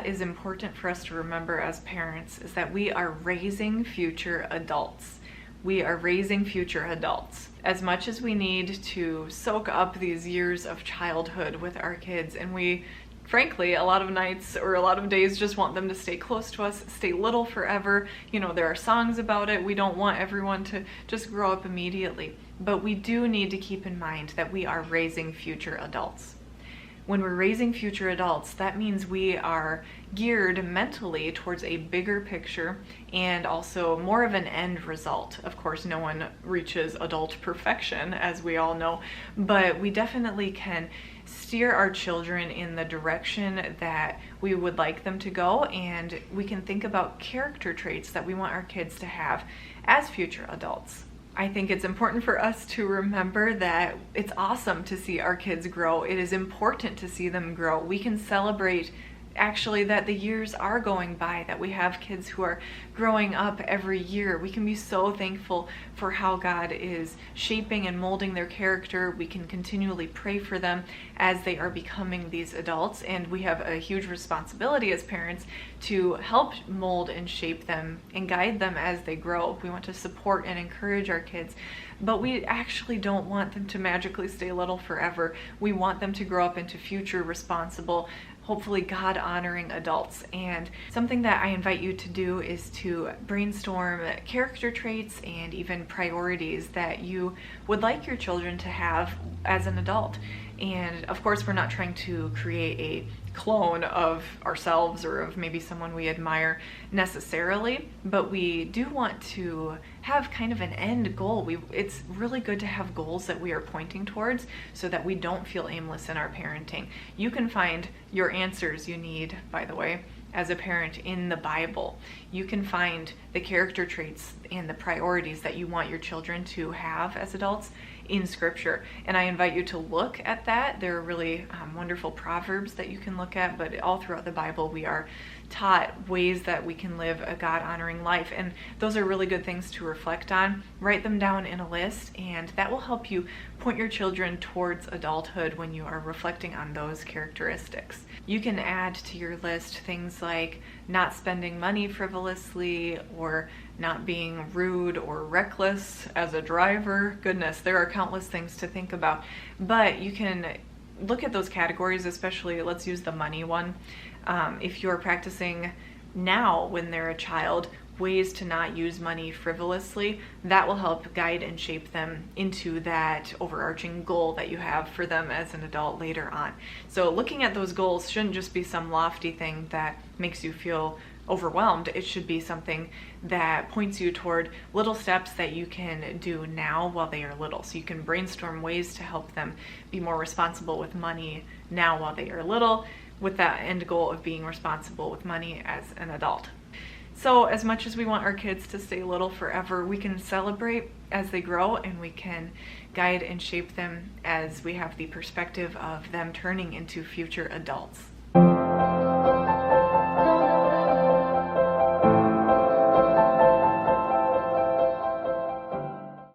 is important for us to remember as parents is that we are raising future adults. We are raising future adults. As much as we need to soak up these years of childhood with our kids, and we frankly, a lot of nights or a lot of days just want them to stay close to us, stay little forever. You know, there are songs about it. We don't want everyone to just grow up immediately. But we do need to keep in mind that we are raising future adults. When we're raising future adults, that means we are geared mentally towards a bigger picture and also more of an end result. Of course, no one reaches adult perfection, as we all know, but we definitely can steer our children in the direction that we would like them to go, and we can think about character traits that we want our kids to have as future adults. I think it's important for us to remember that it's awesome to see our kids grow. It is important to see them grow. We can celebrate actually that the years are going by, that we have kids who are growing up every year. We can be so thankful for how God is shaping and molding their character. We can continually pray for them as they are becoming these adults, and we have a huge responsibility as parents to help mold and shape them and guide them as they grow. We want to support and encourage our kids, but we actually don't want them to magically stay little forever. We want them to grow up into future responsible, hopefully God-honoring adults. And something that I invite you to do is to brainstorm character traits and even priorities that you would like your children to have as an adult. And of course, we're not trying to create a clone of ourselves or of maybe someone we admire necessarily, but we do want to have kind of an end goal. It's really good to have goals that we are pointing towards so that we don't feel aimless in our parenting. You can find your answers you need, by the way, as a parent in the Bible. You can find the character traits and the priorities that you want your children to have as adults in Scripture. And I invite you to look at that. There are really wonderful proverbs that you can look at, but all throughout the Bible we are taught ways that we can live a God-honoring life. And those are really good things to reflect on. Write them down in a list, and that will help you point your children towards adulthood when you are reflecting on those characteristics. You can add to your list things like not spending money frivolously, or not being rude or reckless as a driver. Goodness, there are countless things to think about. But you can look at those categories, especially let's use the money one. If you're practicing now when they're a child, ways to not use money frivolously, that will help guide and shape them into that overarching goal that you have for them as an adult later on. So looking at those goals shouldn't just be some lofty thing that makes you feel overwhelmed. It should be something that points you toward little steps that you can do now while they are little. So you can brainstorm ways to help them be more responsible with money now while they are little, with that end goal of being responsible with money as an adult. So as much as we want our kids to stay little forever, we can celebrate as they grow, and we can guide and shape them as we have the perspective of them turning into future adults.